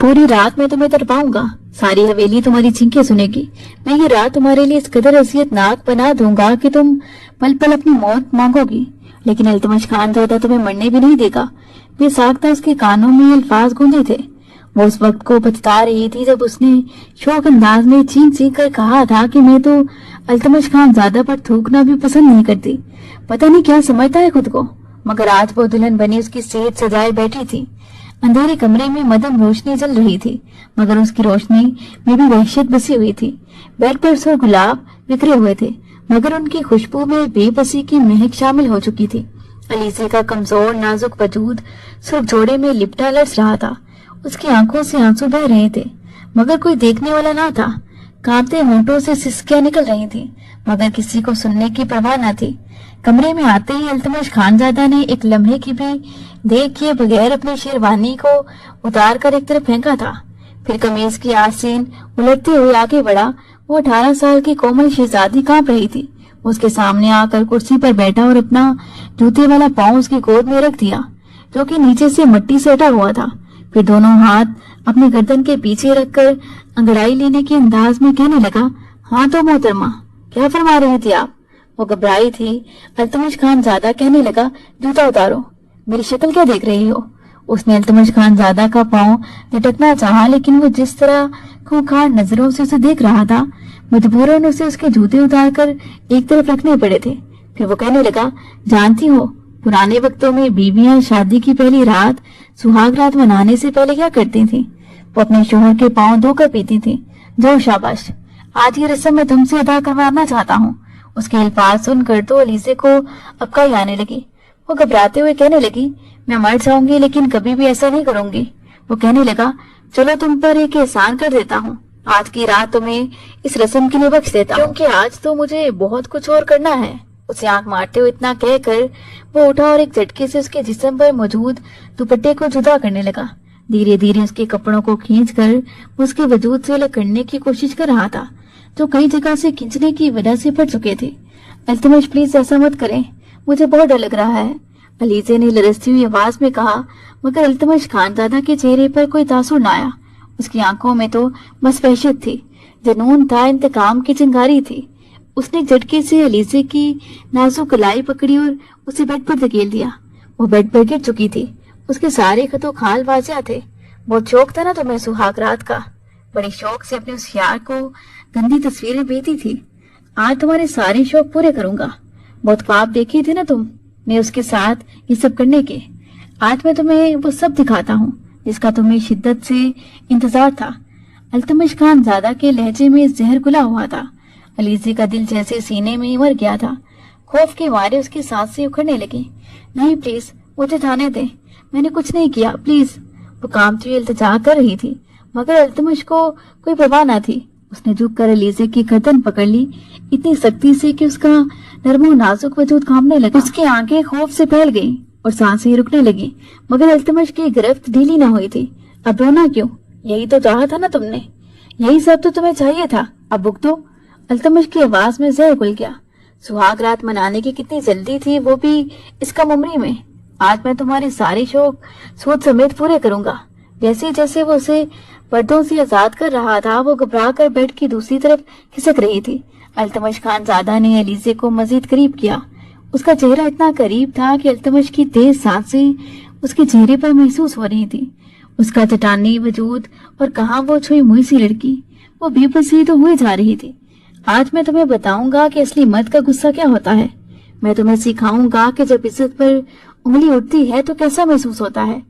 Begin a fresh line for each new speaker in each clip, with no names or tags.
पूरी रात मैं तुम्हें तड़पाऊंगा, सारी हवेली तुम्हारी चीखें सुनेगी। मैं ये रात तुम्हारे लिए इस कदर अज़ियतनाक बना दूंगा कि तुम पल पल अपनी मौत मांगोगी, लेकिन इल्तुतमिश खानज़ादा तुम्हें मरने भी नहीं देगा। बेसाख्ता उसके कानों में अल्फाज गूंजे थे। वो उस वक्त को बता रही थी जब उसने शौक अंदाज में चीख चीख कर कहा था कि मैं तो इल्तुतमिश खानज़ादा पर थूकना भी पसंद नहीं करती। पता नहीं क्या समझता है खुद को, मगर आज वो दुल्हन बनी उसकी सेहत सजाए बैठी थी। अंधेरे कमरे में मदम रोशनी जल रही थी, मगर उसकी रोशनी में भी वहशत बसी हुई थी। बेड पर सौ गुलाब बिखरे हुए थे, मगर उनकी खुशबू में बेबसी की महक शामिल हो चुकी थी। अलीसे का कमजोर नाजुक वजूद सुर्ख जोड़े में लिपटा लर्स रहा था। उसकी आंखों से आंसू बह रहे थे, मगर कोई देखने वाला ना था। कांपते होंठों से सिसकियां निकल रही थी, मगर किसी को सुनने की परवाह न थी। कमरे में आते ही इल्तुतमिश खानज़ादा ने एक लम्हे की भी देख किए बगैर अपनी शेरवानी को उतार कर एक तरफ फेंका था। फिर कमीज की आस्तीन उलटते हुए आगे बढ़ा। वो 18 साल की कोमल शहजादी कांप रही थी। उसके सामने आकर कुर्सी पर बैठा और अपना जूते वाला पांव उसकी गोद में रख दिया, जो कि नीचे से मिट्टी से हटा हुआ था। फिर दोनों हाथ अपनी गर्दन के पीछे रखकर अंगड़ाई लेने के अंदाज में कहने लगा, हाँ तो मोहतरमा, क्या फरमा रही थी आप? वो घबराई थी। इल्तुतमिश खानज़ादा कहने लगा, जूता उतारो, मेरी शक्ल क्या देख रही हो? उसने इल्तुतमिश खानज़ादा का पांव झटकना चाहा, लेकिन वो जिस तरह खूंखार नजरों से उसे देख रहा था, मजबूरन उसे उसके जूते उतारकर एक तरफ रखने पड़े थे। फिर वो कहने लगा, जानती हो पुराने वक्तों में बीवियां शादी की पहली रात सुहाग रात मनाने से पहले क्या करती थी? वो अपने शोहर के पांव धोकर पीती थी। जाओ शाबाश, आज ये रस्म मैं तुमसे अदा करवाना चाहता हूँ। उसके अल्फाज सुनकर तो अलीसे को अबकाई आने लगी। वो घबराते हुए कहने लगी, मैं मर जाऊंगी लेकिन कभी भी ऐसा नहीं करूंगी। वो कहने लगा, चलो तुम पर एक एहसान कर देता हूँ, आज की रात तुम्हें इस रस्म के लिए बख्श देता हूँ, क्योंकि आज तो मुझे बहुत कुछ और करना है। उसे आंख मारते हुए इतना कहकर वो उठा और एक झटके से उसके जिस्म पर मौजूद दुपट्टे को जुदा करने लगा। धीरे धीरे उसके कपड़ों को खींचकर उसके वजूद से अलग करने की कोशिश कर रहा था, जो कई जगह से खींचने की वजह से फट चुके थे। इल्तुतमिश प्लीज ऐसा मत करें, मुझे बहुत डर लग रहा है, अलीसे ने लरजती हुई आवाज में कहा। मगर इल्तुतमिश खानज़ादा के चेहरे पर कोई तासुर न आया। उसकी आंखों में तो बस वहशत थी, जुनून था, इंतकाम की चिंगारी थी। उसने झटके से अलीसे की नाजुक कलाई पकड़ी और उसे बेड पर धकेल दिया। वो बेड पर गिर चुकी थी। उसके सारे खतो खाल वाजिया थे। बहुत शौक था ना तुम्हें सुहाग रात का? बड़े शौक से अपने उस यार को गंदी तस्वीरें भेजी थी। आज तुम्हारे सारे शौक पूरे करूंगा। बहुत ख्वाब देखे थे ना तुमने उसके साथ ये सब करने के। आज मैं तुम्हें वो सब दिखाता हूँ जिसका तुम्हें शिद्दत से इंतजार था। इल्तुतमिश खानज़ादा के लहजे में जहर घुला हुआ था। अलीसे का दिल जैसे सीने में मर गया था। खौफ के मारे उसकी सांसें उखड़ने लगी। नहीं प्लीज, मुझे जाने दे, मैंने कुछ नहीं किया, प्लीज। वो कांपती हुई इल्तिजा कर रही थी, मगर इल्तुतमिश को कोई परवाह न थी। उसने झुककर अलीसे की गर्दन पकड़ ली इतनी सख्ती से कि उसका नर्म और नाजुक वजूद कांपने लगा। उसकी आंखें खौफ से फैल गईं और सांसें रुकने लगी, मगर इल्तुतमिश की गिरफ्त ढीली न हुई थी। अब रोना क्यों? यही तो चाहा था ना तुमने, यही सब तो तुम्हें चाहिए था, अब भुगतो। इल्तुतमिश की आवाज में जहर घुल गया। सुहाग रात मनाने की कितनी जल्दी थी, वो भी इस कम उम्री में। आज मैं तुम्हारे सारे शौक सूद समेत पूरे करूंगा। जैसे जैसे वो उसे पर्दों से आजाद कर रहा था, वो घबरा कर बेड की दूसरी तरफ खिसक रही थी। इल्तुतमिश खानज़ादा ने अलीसे को मजीद करीब किया। उसका चेहरा इतना करीब था कि इल्तुतमिश की तेज सांसें उसके चेहरे पर महसूस हो रही थी। उसका चट्टानी वजूद और कहाँ वो छुई मुई सी लड़की, वो बेबसी तो हुई जा रही थी। आज मैं तुम्हें बताऊंगा कि असली मर्द का गुस्सा क्या होता है। मैं तुम्हें सिखाऊंगा कि जब इज्जत पर उंगली उठती है तो कैसा महसूस होता है।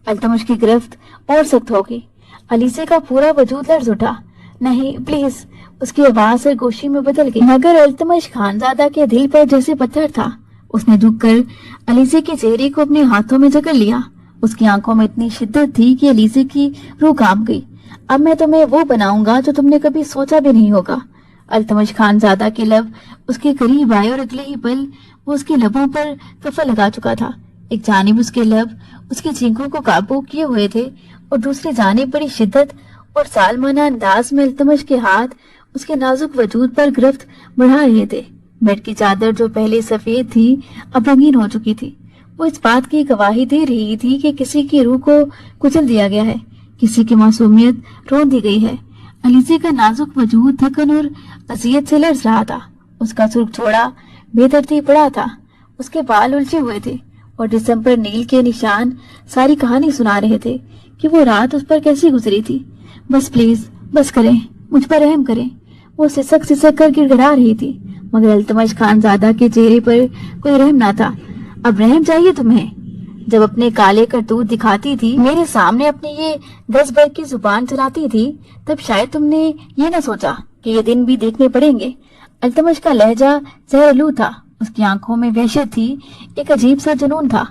इल्तुतमिश की गिरफ्त और सख्त होगी। अलीसे का पूरा वजूद लर्ज उठा। नहीं प्लीज, उसकी आवाज सरगोशी में बदल गई, मगर इल्तुतमिश खानज़ादा के दिल पर जैसे पत्थर था। उसने झुककर अलीसे के चेहरे को अपने हाथों में जकड़ लिया। उसकी आंखों में इतनी शिद्दत थी कि अलीसे की रूह कांप गई। अब मैं तुम्हें वो बनाऊंगा जो तुमने कभी सोचा भी नहीं होगा। इल्तुतमिश खानज़ादा के लब उसके करीब आए और अगले ही पल वो उसके लबों पर कफा लगा चुका था। एक जानिब उसके लब उसकी चीखों को काबू किए हुए थे और दूसरी जानिब बड़ी शिद्दत और सालमाना अंदाज में इल्तुतमिश के हाथ उसके नाजुक वजूद पर गिरफ्त बढ़ा रहे थे। बेड की चादर जो पहले सफेद थी अब रंगीन हो चुकी थी। वो इस बात की गवाही दे रही थी कि किसी की रूह को कुचल दिया गया है, किसी की मासूमियत रोक दी गई है। अलीज़े का नाजुक वजूद थकन और अजियत से लर्ज रहा था। उसका सुर्ख छोड़ा बेतरतीब पड़ा था, उसके बाल उलझे हुए थे और जिस्म पर नील के निशान सारी कहानी सुना रहे थे कि वो रात उस पर कैसी गुजरी थी। बस प्लीज, बस करें, मुझ पर रहम करें। वो सिसक सिसक कर गिड़गिड़ा रही थी, मगर अल्तमश खानजादा के चेहरे पर कोई रहम ना था। अब रहम चाहिए तुम्हें? जब अपने काले करतूत दिखाती थी, मेरे सामने अपनी ये 10 वर्ग की जुबान चलाती थी, तब शायद तुमने ये न सोचा कि ये दिन भी देखने पड़ेंगे। अल्तमश का लहजा जहरलू था, उसकी आंखों में वहशत थी, एक अजीब सा जुनून था,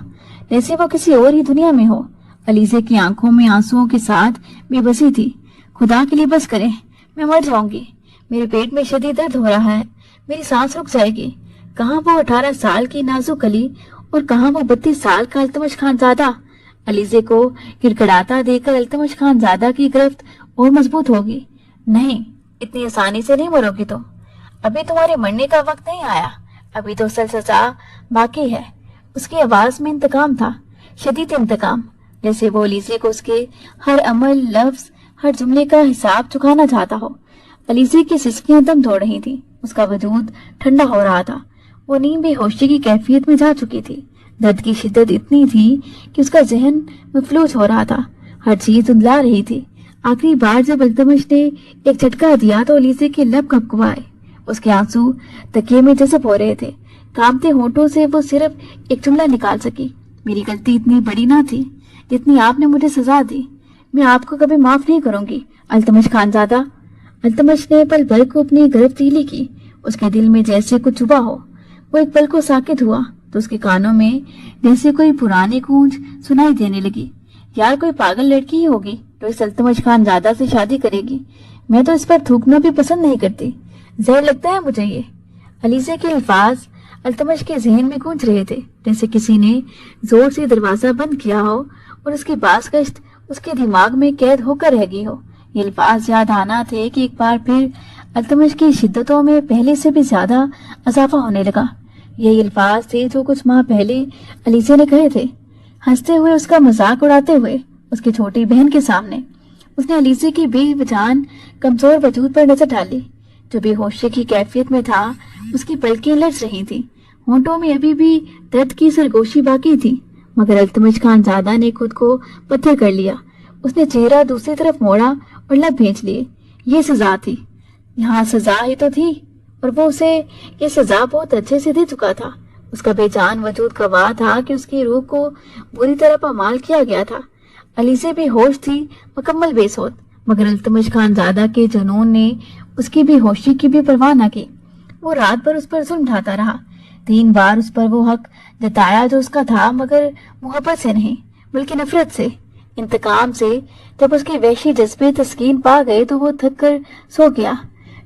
जैसे वो किसी और ही दुनिया में हो। अलीज़े की आंखों में आंसुओं के साथ बेबसी थी। खुदा के लिए बस करें, मैं मर जाऊंगी। मेरे पेट में शदीद दर्द हो रहा है, मेरी सांस रुक जाएगी। कहाँ वो 18 साल की नाजुक अली और कहाँ वो 32 साल का अल्तमश खानजादा। अलीज़े को गिड़गिड़ाता देखकर अल्तमश खानजादा की गिरफ्त और मजबूत होगी। नहीं, इतनी आसानी से नहीं मरोगी तुम। अभी तुम्हारे मरने का वक्त नहीं आया, अभी तो असल सजा बाकी है। उसकी आवाज में इंतकाम था, शदीद इंतकाम, जैसे वो अलीज़े को उसके हर अमल, लफ्ज, हर जुमले का हिसाब चुकाना चाहता हो। अलीज़े की सिसकियां दम तोड़ रही थी, उसका वजूद ठंडा हो रहा था। वो नीम बेहोशी की कैफियत में जा चुकी थी। दर्द की शिद्दत इतनी थी कि उसका जहन मफलूज हो रहा था, हर चीज धुंधला रही थी। आखिरी बार जब अल्तमश ने एक झटका दिया तो अलीज़े के लब कपकपाए, उसके आंसू तकिए में जज़ब हो रहे थे। कांपते होंठों से वो सिर्फ एक जुमला निकाल सकी, मेरी गलती इतनी बड़ी ना थी जितनी आपने मुझे सजा दी। मैं आपको कभी माफ नहीं करूंगी अल्तमश खानजादा। अल्तमश ने पल भर को अपनी गिरफ्तीली की, उसके दिल में जैसे कुछ छुपा हो। वो एक पल को साकित हुआ तो उसके कानों में जैसे कोई पुरानी गूंज सुनाई देने लगी। यार, कोई पागल लड़की ही होगी तो इस अल्तमश खानजादा से शादी करेगी। मैं तो इस पर थूकना भी पसंद नहीं करती, जहर लगता है मुझे ये। अलीज़े के अल्फाज अल्तमश के जहन में गूंज रहे थे, जैसे किसी ने जोर से दरवाजा बंद किया हो और उसकी बाज़गश्त उसके दिमाग में कैद होकर रह गई हो। ये अल्फाज याद आना थे कि एक बार फिर अल्तमश की शिद्दतों में पहले से भी ज्यादा इजाफा होने लगा। यही अल्फाज थे जो कुछ माह पहले अलीज़े ने कहे थे, हंसते हुए, उसका मजाक उड़ाते हुए, उसकी छोटी बहन के सामने। उसने अलीज़े की बेवजान कमजोर वजूद पर नजर डाली, जो बेहोशी की कैफियत में था। उसकी पलकें लर्ज रही थी, होंठों में अभी भी दर्द की सरगोशी बाकी थी, मगर अल्तमश खानजादा ने खुद को पत्थर कर लिया। उसने चेहरा दूसरी तरफ मोड़ा और लब भींच लिए। ये सजा थी, यहाँ सजा ही तो थी, और वो उसे ये सजा बहुत अच्छे से दे चुका था। उसका बेजान वजूद गवाह था कि उसकी रूह को बुरी तरह पामाल किया गया था। अलीज़े बेहोश थी, मुकम्मल बेसोध, मगर अल्तमश खानजादा के जुनून ने उसकी बेहोशी की भी परवाह न की। वो रात भर उस पर जुल्म ढाता रहा। 3 बार उस पर वो हक जताया जो उसका था, मगर मोहब्बत से नहीं बल्कि नफरत से, इंतकाम से। जब उसके वहशी जज्बे तस्कीन पा गए तो वो थक कर सो गया,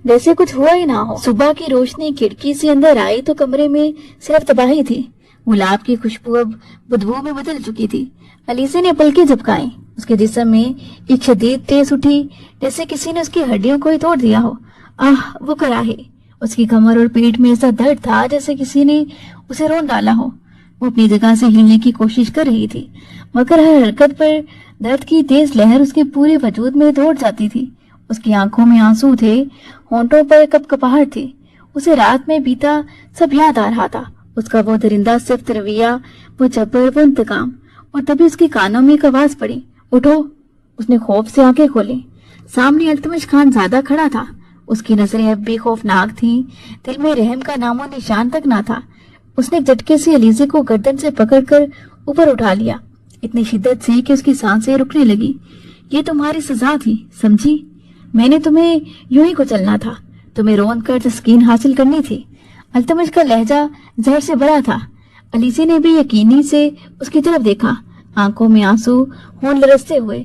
जैसे कुछ हुआ ही ना हो। सुबह की रोशनी खिड़की से अंदर आई तो कमरे में सिर्फ तबाही थी। गुलाब की खुशबू अब बदबू में बदल चुकी थी। अलीज़े ने पलकें झपकाई, उसके जिस्म में एक शदीद तेज उठी, जैसे किसी ने उसकी हड्डियों को ही तोड़ दिया हो। आह, वो कराही! उसकी कमर और पेट में ऐसा दर्द था जैसे किसी ने उसे रोन डाला हो। वो अपनी जगह से हिलने की कोशिश कर रही थी, मगर हर हरकत पर दर्द की तेज लहर उसके पूरे वजूद में दौड़ जाती थी। उसकी आंखों में आंसू थे, होंठों पर कपकपाहट थी। उसे रात में बीता सब याद आ रहा था, उसका वो दरिंदा सिफ्त रवैया, वो जबर, वो इंतकाम। और तभी उसके कानों में एक आवाज पड़ी, उठो। उसने खौफ से आंखें खोली। सामने अल्तमश खानजादा खड़ा था। उसकी नजरें अब भी खौफनाक थीं, दिल में रहम का नामो निशान तक ना था। उसने एक झटके से अलीज़े को गर्दन से पकड़कर ऊपर उठा लिया, इतनी शिद्दत से कि उसकी सांसें रुकने लगी। ये तुम्हारी सजा थी, समझी? मैंने तुम्हें यूं ही कुचलना था, तुम्हें रोन कर तस्कीन हासिल करनी थी। अल्तमश का लहजा जहर से भरा था। अलीज़े ने भी यकीनी से उसकी तरफ देखा, आंखों में आंसू होंठ लरसते हुए।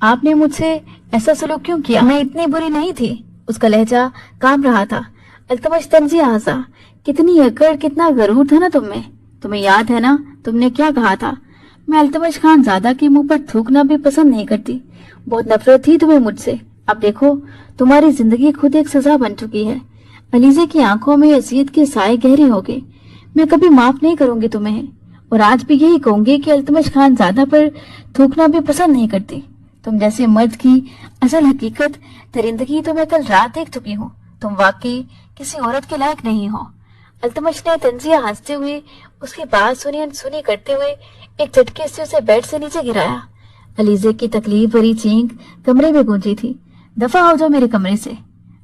आपने मुझसे ऐसा सलूक क्यों किया? मैं इतनी बुरी नहीं थी। उसका लहजा काम रहा था। अल्तमश तंजी आजा, कितनी अकड़, कितना गरूर था ना तुम में। तुम्हें याद है ना तुमने क्या कहा था? मैं अल्तमश खानजादा के मुंह पर थूकना भी पसंद नहीं करती। बहुत नफरत थी तुम्हें मुझसे। अब देखो, तुम्हारी जिंदगी खुद एक सजा बन चुकी है। अलीज़े की आंखों में हसीयत के साए गहरे हो गए। मैं कभी माफ नहीं करूंगी तुम्हें, और आज भी यही कहूंगी कि अल्तमश खानजादा पर थूकना भी पसंद नहीं करती। तुम जैसे मर्द की असल हकीकत दरिंदगी तो मैं कल रात देख चुकी हूँ। तुम वाकई किसी औरत के लायक नहीं हो। अल्तमश ने तंजिया हंसते हुए उसकी बात सुनी अनसुनी करते हुए एक झटके से उसे बेड से नीचे गिराया। अलीजे की तकलीफ भरी चीख कमरे में गूंजी थी। दफा हो जाओ मेरे कमरे से।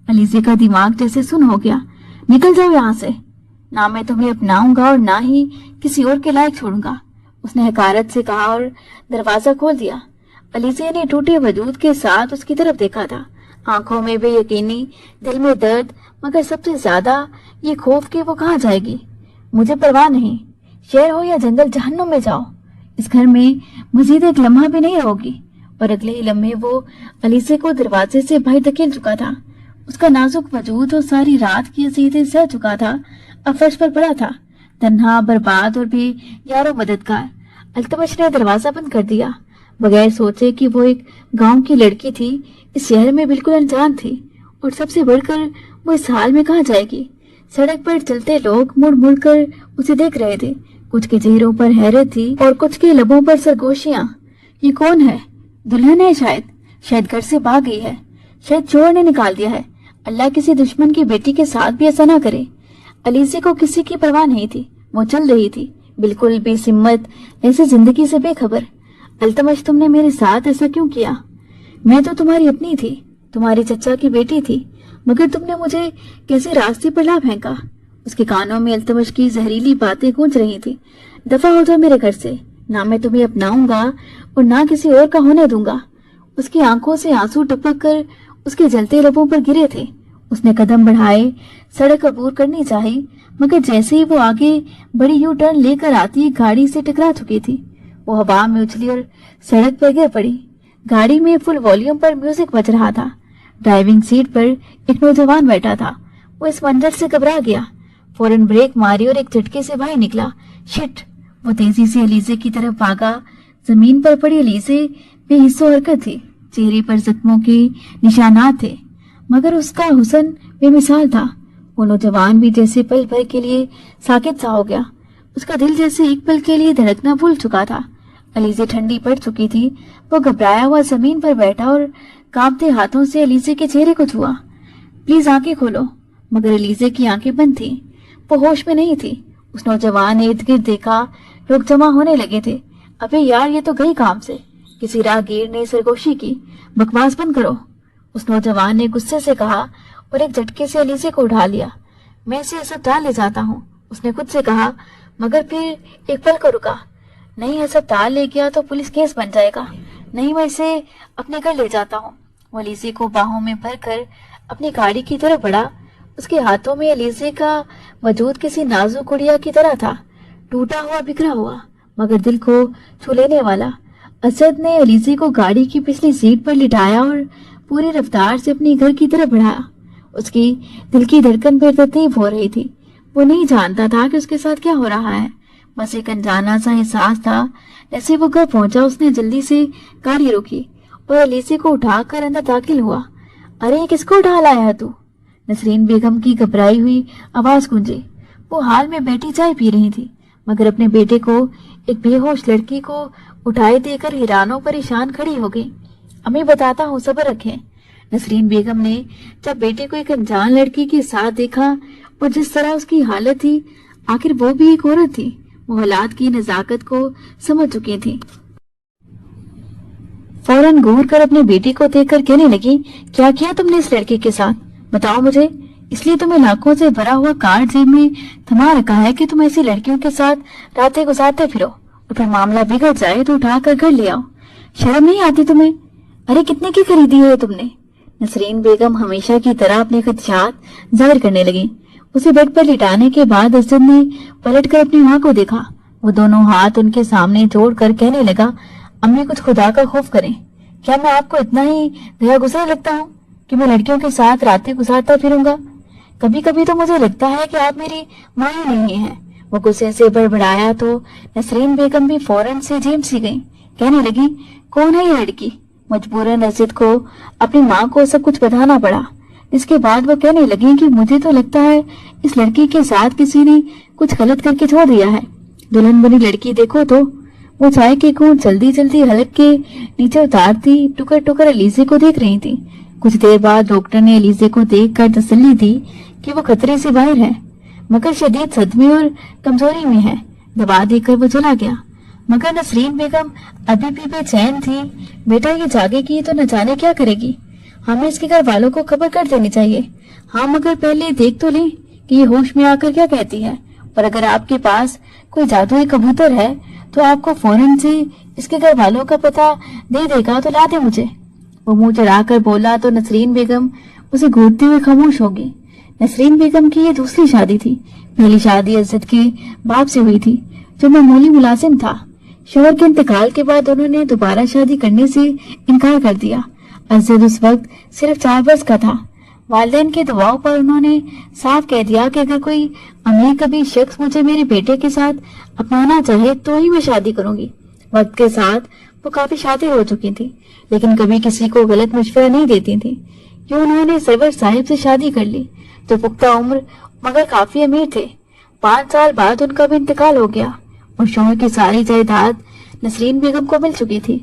अलीजे का दिमाग जैसे सुन हो गया। निकल जाओ यहाँ से। ना मैं तुम्हें अपनाऊंगा और ना ही किसी और के लायक छोड़ूंगा, उसने हकारत से कहा और दरवाजा खोल दिया। अलीजे ने टूटे वजूद के साथ उसकी तरफ देखा था, आंखों में बेयकीनी, दिल में दर्द, मगर सबसे ज्यादा ये खौफ कि वो कहाँ जाएगी। मुझे परवाह नहीं, शहर हो या जंगल, जहन्नुम में जाओ, इस घर में मजीद एक लम्हा भी नहीं रहोगी। और अगले ही लम्हे वो अलीजे को दरवाजे से बाहर धकेल चुका था। उसका नाजुक वजूद और सारी रात की अजीजें सह चुका था, अब फर्श पर पड़ा था, तन्हा, बर्बाद और भी यारो मददगार। अल्तमश ने दरवाजा बंद कर दिया, बगैर सोचे कि वो एक गांव की लड़की थी, इस शहर में बिल्कुल अनजान थी, और सबसे बढ़कर वो इस हाल में कहाँ जाएगी। सड़क पर चलते लोग मुड़ मुड़ कर उसे देख रहे थे, कुछ के चेहरों पर हैरत थी और कुछ के लबों पर सरगोशियां। ये कौन है? दुल्हन है शायद घर से भाग गई है, शायद चोर ने निकाल दिया है। अल्लाह किसी दुश्मन की बेटी के साथ भी ऐसा ना करे। अलीजे को किसी की परवाह नहीं थी, वो चल रही थी, बिल्कुल बेसिम्मत, ऐसे जिंदगी से बेखबर। अल्तमश, तुमने मेरे साथ ऐसा क्यों किया? मैं तो तुम्हारी अपनी थी, तुम्हारी चचा की बेटी थी, मगर तुमने मुझे कैसे रास्ते पर ला फेंका। उसके कानों में अल्तमश की जहरीली बातें गूंज रही थी। दफा हो जाओ मेरे घर से, ना मैं तुम्हें अपनाऊंगा और ना किसी और का होने दूंगा। उसकी आंखों से आंसू टपक कर उसके जलते लबों पर गिरे थे। उसने कदम बढ़ाए, सड़क अबूर करनी चाही, मगर जैसे ही वो आगे बड़ी यू टर्न लेकर आती गाड़ी से टकरा चुकी थी। वो हवा में उछली और सड़क पर गिर पड़ी। गाड़ी में फुल वॉल्यूम पर म्यूजिक बज रहा था। ड्राइविंग सीट पर एक नौजवान बैठा था। वो इस मंजर से घबरा गया, फौरन ब्रेक मारी और एक झटके से बाहर निकला। शिट! वो तेजी से अलीजे की तरफ भागा। जमीन पर पड़ी अलीजे बेहिस्सो हरकत थी, चेहरे पर जख्मों के निशानात थे, मगर उसका हुस्न बेमिसाल था। वो नौजवान भी जैसे पल भर के लिए साकित सा हो गया। उसका दिल जैसे एक पल के लिए धड़कना भूल चुका था। अलीजे ठंडी पड़ चुकी थी। वो घबराया हुआ जमीन पर बैठा और कांपते हाथों से अलीजे के चेहरे को छुआ। प्लीज आंखें खोलो, मगर अलीजे की आंखें बंद थी, वो होश में नहीं थी। उस नौजवान ने इर्द गिर्द देखा, लोग जमा होने लगे थे। अबे यार, ये तो गई काम से, किसी राहगीर ने सरगोशी की। बकवास बंद करो, उस नौजवान ने गुस्से से कहा और एक झटके से अलीजे को उठा लिया। मैं इसे अस्पताल ले जाता हूँ, उसने खुद से कहा, मगर फिर एक पल को रुका। नहीं, अस्पताल ले गया तो पुलिस केस बन जाएगा। नहीं, मैं इसे अपने घर ले जाता हूँ। वो अलीजे को बाहों में भरकर अपनी गाड़ी की तरफ बढ़ा। उसके हाथों में अलीजे का वजूद किसी नाजुक गुड़िया की तरह था, टूटा हुआ, बिखरा हुआ, मगर दिल को छू लेने वाला। असद ने अलीजे को गाड़ी की पिछली सीट पर लिटाया और पूरी रफ्तार से अपनी घर की तरफ बढ़ाया। उसकी दिल की धड़कन फिर तरतीब हो रही थी। वो नहीं जानता था कि उसके साथ क्या हो रहा है, बस एक अनजाना सा एहसास था। जैसे वो घर पहुंचा, उसने जल्दी से गाड़ी रोकी और अलीजे को उठाकर अंदर दाखिल हुआ। अरे, किसको उठा लाया है तू? नसरीन बेगम की घबराई हुई आवाज गूंजी। वो हाल में बैठी चाय पी रही थी, मगर अपने बेटे को एक बेहोश लड़की को उठाए देकर हैरानो परेशान खड़ी हो गई। अम्मी, बताता हूँ, सब्र रखें। नसरीन बेगम ने जब बेटे को एक अनजान लड़की के साथ देखा और जिस तरह उसकी हालत थी, आखिर वो भी एक औरत थी, वो हालात की नजाकत को समझ चुकी थी। फौरन घूर कर अपने बेटे को देखकर कहने लगी, क्या किया तुमने इस लड़के के साथ? बताओ मुझे। इसलिए तुम्हें लाखों से भरा हुआ कार्ड जेब में थमा रखा है कि तुम ऐसी लड़कियों के साथ रातें गुजारते फिरो और फिर मामला बिगड़ जाए तो उठा कर घर ले आओ। शर्म नहीं आती तुम्हें? अरे, कितने की खरीदी है तुमने? नसरीन बेगम हमेशा की तरह अपने खदशात जाहिर करने लगी। उसे बेड पर लिटाने के बाद असद ने पलटकर अपनी माँ को देखा। वो दोनों हाथ उनके सामने जोड़कर कहने लगा, अम्मी, कुछ खुदा का खौफ करें। क्या मैं आपको इतना ही दया गुजर लगता हूँ कि मैं लड़कियों के साथ रातें गुजारता फिरूंगा? कभी कभी तो मुझे लगता है कि आप मेरी माँ ही नहीं है। वो गुस्से से बड़बड़ाया तो नसरीन बेगम भी फौरन से झेम सी गई, कहने लगी, कौन है ये लड़की? मजबूरन असद को अपनी माँ को सब कुछ बताना पड़ा। इसके बाद वो कहने लगी कि मुझे तो लगता है इस लड़की के साथ किसी ने कुछ गलत करके छोड़ दिया है। दुल्हन बनी लड़की देखो तो। वो चाय की घूंट जल्दी जल्दी हलक के नीचे उतारती टुकर टुकर एलिजे को देख रही थी। कुछ देर बाद डॉक्टर ने एलिजे को देखकर तसल्ली दी कि वो खतरे से बाहर है, मगर शदीद सदमे और कमजोरी में है। दवा देकर वो चला गया, मगर नसरीन बेगम अभी भी बेचैन थी। बेटा ये जागेगी तो न जाने क्या करेगी, हमें इसके घर वालों को खबर कर देनी चाहिए। हाँ, मगर पहले देख तो लें कि ये होश में आकर क्या कहती है। पर अगर आपके पास कोई जादुई कबूतर है तो आपको फौरन से इसके घर वालों का पता दे देगा, तो ला दे मुझे। वो मुंह चढ़ाकर बोला तो नसरीन बेगम उसे घूरते हुए खामोश हो गई। नसरीन बेगम की ये दूसरी शादी थी। पहली शादी इज्जत के बाप से हुई थी, जो मामूली मुलाजिम था। शौहर के इंतकाल के बाद उन्होंने दोबारा शादी करने से इनकार कर दिया। अजद उस वक्त सिर्फ 4 वर्ष का था। वालिदैन के दबाव पर उन्होंने साफ कह दिया कि अगर कोई अमीर कभी शख्स मुझे मेरे बेटे के साथ अपनाना चाहे तो ही मैं शादी करूंगी। वक्त के साथ वो काफी शादी हो चुकी थी, लेकिन कभी किसी को गलत मशवरा नहीं देती थी। क्यों उन्होंने सरवर साहिब से शादी कर ली, जो पुख्ता उम्र मगर काफी अमीर थे। 5 साल बाद उनका भी इंतकाल हो गया और शौहर की सारी जायदाद नसरीन बेगम को मिल चुकी थी।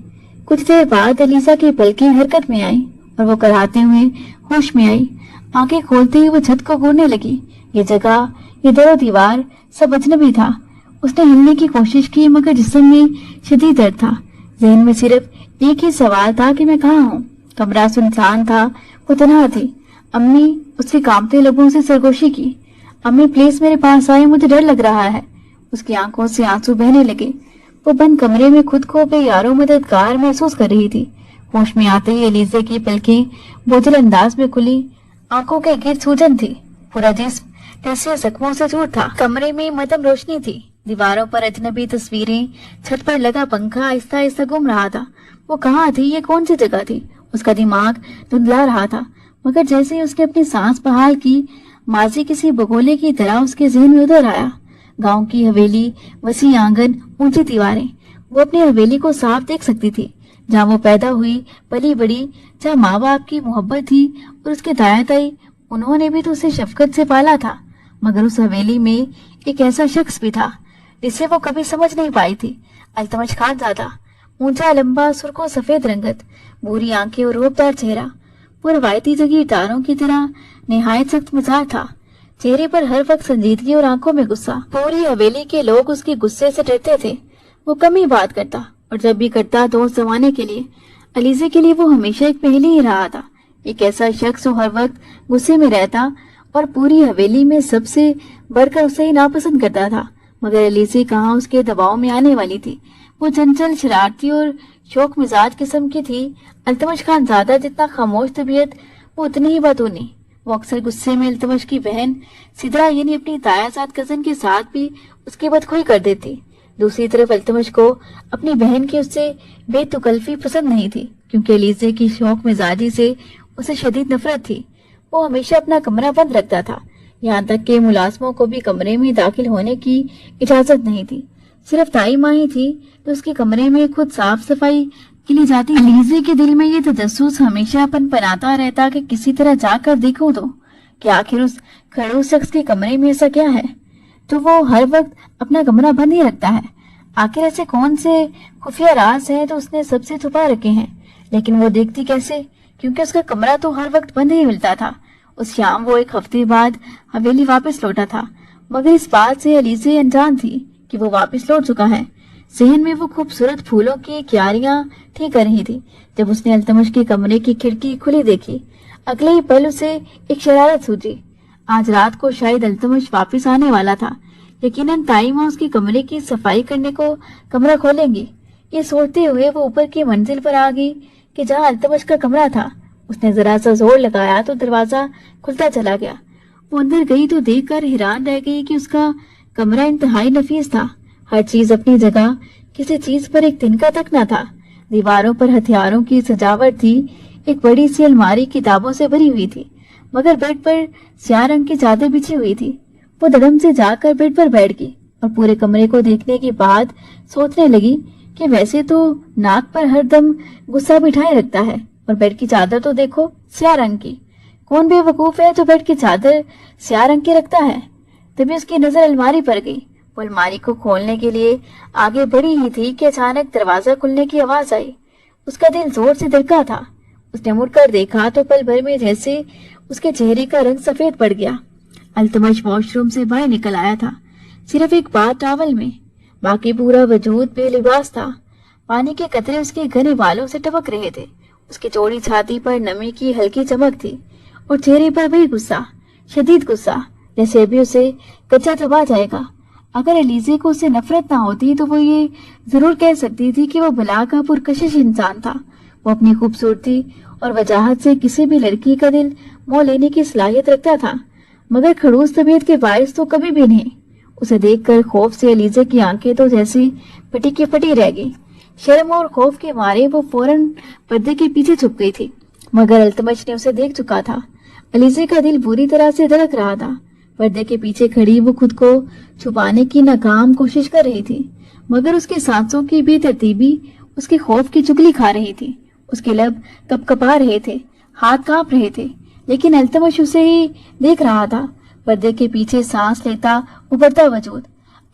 कुछ देर बाद एलिजा की पलकें हरकत में आई और वो कराहते हुए होश में आई। आंखें खोलते ही वो छत को घूरने लगी। ये जगह, ये दरो दीवार सब अजनबी था। उसने हिलने की कोशिश की, मगर जिस्म में शदीद दर्द था। जहन में सिर्फ एक ही सवाल था कि मैं कहाँ हूँ। कमरा सुनसान था, वो तन्हा थी। अम्मी उसके कांपते लबों से सरगोशी की। अम्मी प्लीज मेरे पास आए, मुझे डर लग रहा है। उसकी आंखों से आंसू बहने लगे। वो बंद कमरे में खुद को बेयारो मददगार महसूस कर रही थी। होश में आते ही एलिजे की पलकें बोझल अंदाज में खुली। आंखों के गिर्द सूजन थी। पूरा जिस्म टैसे जख्मों से चूर था। कमरे में मध्यम रोशनी थी। दीवारों पर अजनबी तस्वीरें, छत पर लगा पंखा आहिस्ता आहिस्ता घूम रहा था। वो कहाँ थी, ये कौन सी जगह थी? उसका दिमाग धुंधला रहा था, मगर जैसे ही उसने अपनी सांस बहाल की, माजी किसी बगोले की तरह उसके जहन में उधर आया। गांव की हवेली, वसी आंगन, ऊंची दीवारें। वो अपनी हवेली को साफ देख सकती थी, जहाँ वो पैदा हुई, पली बड़ी, जहाँ माँ बाप की मोहब्बत थी और उसके दाया ताई, उन्होंने भी तो उसे शफकत से पाला था। मगर उस हवेली में एक ऐसा शख्स भी था जिसे वो कभी समझ नहीं पाई थी। अल्तमश खानजादा, ऊंचा लंबा, सुर्खों सफेद रंगत, भूरी आंखें और रूपदार चेहरा। वो रवायती जगीरदारों की तरह निहायत सख्त मिजाज था। चेहरे पर हर वक्त संजीदगी और आंखों में गुस्सा। पूरी हवेली के लोग उसके गुस्से से डरते थे। वो कम ही बात करता, और जब भी करता तो उस जमाने के लिए, अलीजे के लिए वो हमेशा एक पहेली ही रहा था। एक ऐसा शख्स जो हर वक्त गुस्से में रहता और पूरी हवेली में सबसे बढ़कर उसे ही नापसंद करता था। मगर अलीजे कहाँ उसके दबाव में आने वाली थी। वो चंचल, शरारती और शौक मिजाज किस्म की थी। अल्तमश खानजादा जितना खामोश तबीयत, वो उतनी ही बतूनी। वो अक्सर गुस्से में अल्तमश की बहन सिदरा यानी अपनी तायाजाद कजन के साथ भी उसकी बदखोई कर देती। दूसरी तरफ अल्तमश को अपनी बहन की उससे बेतुकल्फी पसंद नहीं थी, क्योंकि अलीजे की शौक मिजाजी से उसे शदीद नफरत थी। वो हमेशा अपना कमरा बंद रखता था, यहाँ तक कि मुलाजमों को भी कमरे में दाखिल होने की इजाजत नहीं थी। सिर्फ ताई माँ ही थी तो उसके कमरे में खुद साफ सफाई के लिए जाती। अलीजे के दिल में ये तजस्सुस हमेशा पनपनाता रहता कि किसी तरह जाकर देखूं तो कि आखिर उस खड़ूस शख्स के कमरे में ऐसा क्या है तो वो हर वक्त अपना कमरा बंद ही रखता है। आखिर ऐसे कौन से खुफिया राज है तो उसने सबसे छुपा रखे हैं। लेकिन वो देखती कैसे, क्योंकि उसका कमरा तो हर वक्त बंद ही मिलता था। उस शाम वो 1 हफ्ते बाद हवेली वापस लौटा था, मगर इस बात से अलीजे अनजान थी कि वो वापस लौट चुका है। जहन में वो खूबसूरत फूलों की क्यारियां ठीक कर रही थी जब उसने अल्तमश के कमरे की खिड़की खुली देखी। अगले ही पल उसे एक शरारत सूझी। आज रात को शायद अल्तमश वापस आने वाला था। यकीनन ताई माँ उसके कमरे की सफाई करने को कमरा खोलेंगी। ये सोचते हुए वो ऊपर की मंजिल पर आ गई कि जहाँ अल्तमश का कमरा था। उसने जरा सा जोर लगाया तो दरवाजा खुलता चला गया। वो अंदर गई तो देखकर हैरान रह गई कि उसका कमरा इंतहाई नफीस था। हर चीज अपनी जगह, किसी चीज पर एक तिनका तक न था। दीवारों पर हथियारों की सजावट थी। एक बड़ी सी अलमारी किताबों से भरी हुई थी, मगर बेड पर स्याह रंग की चादर बिछी हुई थी। वो धड़म से जाकर बेड पर बैठ गई और पूरे कमरे को देखने के बाद सोचने लगी कि वैसे तो नाक पर हरदम गुस्सा बिठाए रखता है, और बेड की चादर तो देखो स्याह रंग की। कौन बेवकूफ है जो बेड की चादर स्याह रंग की रखता है। तभी उसकी नजर अलमारी पर गई। वो अलमारी को खोलने के लिए आगे बढ़ी ही थी कि अचानक दरवाजा खुलने की आवाज आई। उसका दिल जोर से धड़का था। उसने मुड़कर देखा तो पल भर में जैसे उसके चेहरे का रंग सफेद पड़ गया। अल्तमश वॉशरूम से बाहर निकल आया था, सिर्फ एक बार टॉवल में, बाकी पूरा वजूद बेलिबास था। पानी के कतरे उसके घने बालों से टपक रहे थे। उसकी चौड़ी छाती पर नमी की हल्की चमक थी और चेहरे पर वही गुस्सा, शदीद गुस्सा, जैसे अभी उसे कच्चा चबा जाएगा। अगर एलिज़े को उससे नफरत ना होती तो वो ये जरूर कह सकती थी कि वो भला का पुरकशिश इंसान था। वो अपनी खूबसूरती और वजाहत से किसी भी लड़की का दिल मोह लेने की सलाहियत रखता था, मगर खड़ूस तबीयत के बायस तो कभी भी नहीं। उसे देखकर खौफ से एलिज़े की आंखें तो जैसी फटी की फटी रह गई। शर्म और खौफ के मारे वो फौरन पर्दे के पीछे छुप गई थी, मगर अल्तमश ने उसे देख चुका था। एलिज़े का दिल बुरी तरह से धड़क रहा था। पर्दे के पीछे खड़ी वो खुद को छुपाने की नाकाम कोशिश कर रही थी, मगर उसकी सांसों की बेतरतीबी उसके खौफ की चुगली खा रही थी। उसके लब कपकपा रहे थे, हाथ कांप रहे थे, लेकिन अल्तमश उसे ही देख रहा था, पर्दे के पीछे सांस लेता उभरता वजूद।